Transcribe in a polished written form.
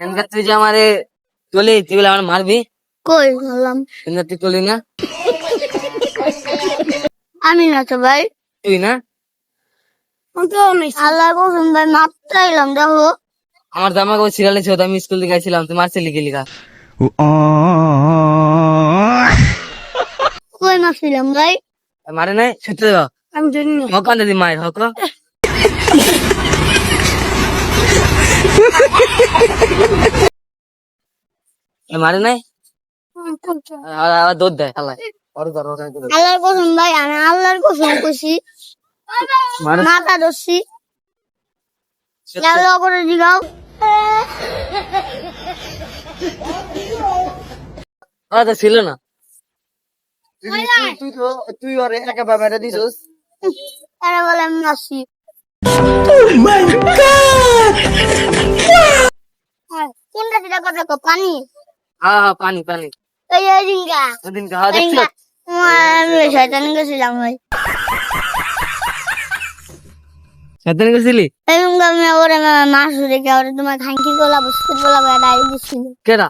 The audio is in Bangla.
এনকা তুই যে আমারে তুলি তুই বলে আমার মারবি, কই বললাম এনকা তুই তুলি না, আমি না তো ভাই। তুই না? আল্লাহ কসম ভাই মাত্রাইলাম দেখো। আমার জামাকে ওই সিরিয়ালে ছিল, আমি স্কুল থেকে গেছিলাম, তুই মারছিলি কি লিখা? কই মারছিলাম ভাই? মারে নাই সত্যি দেব আমি জানি না। হকান দিদি মায়ের হক মারে নাই, আবার দৌড় দেয় আল্লাহ। আল্লাহর কসম ভাই আমি আল্লাহর কসম কইছি মারে মাথা ধরছি লাগলো করে দিগাও। তো ছিল না। তুই ওরে একেবারে মেরে দিছিস। এরা বলে আমি মারছি। কোনটা সেটা কথা কো পানি হ্যাঁ পানি পানি এই রিঙ্গা ওদিন খাওয়া দেখছিল। রিঙ্গা আমি শয়তান গেছিলাম ভাই। সাথে গেছিলি এই রিঙ্গা আমি ওরে মাছ দেখে ওরে তোমার খাঙ্কি গোলা বস্তি গোলা বেড়াই দিছিল। কেডা?